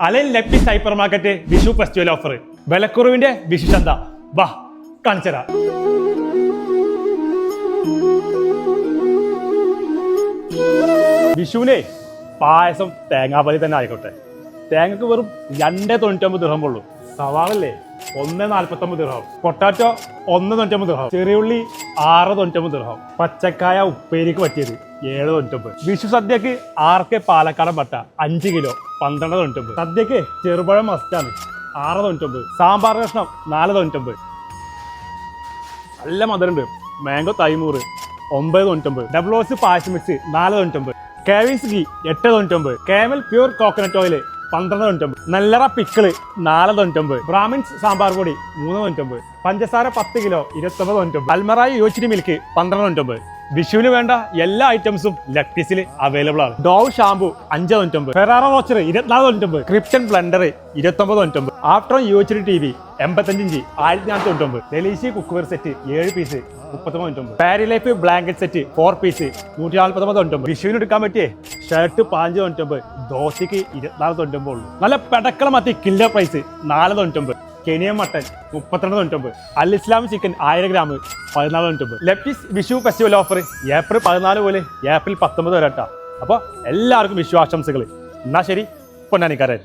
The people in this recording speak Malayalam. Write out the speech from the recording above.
അലൻ ലെപ്റ്റിസ് hyper market Vishu festival offer വിലക്കുറവിന്റെ വിഷു ചന്ത വാ കാണിച്ചരാ. വിഷുവിനെ പായസം തേങ്ങാപ്പാലി തന്നെ ആയിക്കോട്ടെ. തേങ്ങക്ക് വെറും 2.99 ദിർഹമുള്ളൂ. സവാളല്ലേ 1.49 ദിർഹം. പൊട്ടാറ്റോ 1.99 ദിർഹം. ചെറിയുള്ളി 6.99 ദിർഹം. പച്ചക്കായ ഉപ്പേരിക്ക് പറ്റിയത് 7.99. വിഷു സദ്യക്ക് ആർക്ക് പാലക്കാടൻ പട്ട 5 കിലോ 12.99. സദ്യക്ക് ചെറുപഴം മസ്റ്റാണ് 6.99. സാമ്പാർ കഷ്ണം 4.99. നല്ല മധുരമുണ്ട്. മാംഗോ തൈമൂറ് 9.99. Double horse payasam mix 4.99. Kevin's ghee 8.99. Camel pure coconut oil 12.99. Nellara pickle 4.99. Brahmins sambar പൊടി 3.99. പഞ്ചസാര 10 കിലോ 29.99. അൽമറായി യോച്ചിരി മിൽക്ക് 12.99. വിഷുവിന് വേണ്ട എല്ലാ ഐറ്റംസും ലക്ടീസിൽ അവൈലബിൾ ആണ്. Dove shampoo 5.99. Ferrero Rocher 24.99. Krypton blender 29.99. ആഫ്റ്റർ യോച്ചിരി ടി വി 85 ഇഞ്ച് 1499. ഡെലീസി കുക്ക്വെയർ സെറ്റ് 7 പീസ് 39.99. പാരി ലൈഫ് ബ്ലാങ്കറ്റ് സെറ്റ് 4 പീസ് 149.99. വിഷുവിന് എടുക്കാൻ പറ്റിയേ ഷർട്ട് 5.99. ദോശയ്ക്ക് 24.99 ഉള്ളൂ. നല്ല പെടക്കള മത്തി കില്ലോ പ്രൈസ് 4.99. Kenyan mutton 32.99. അൽ ഇസ്ലാം ചിക്കൻ 1000 ഗ്രാം 14.99. ലെപ്റ്റിസ് വിഷു ഫെസ്റ്റിവൽ ഓഫർ ഏപ്രിൽ 14 മുതൽ ഏപ്രിൽ 19 വരെ കേട്ടോ. അപ്പോൾ എല്ലാവർക്കും വിഷു ആശംസകൾ. എന്നാ ശരി പൊന്നാനിക്കാരൻ.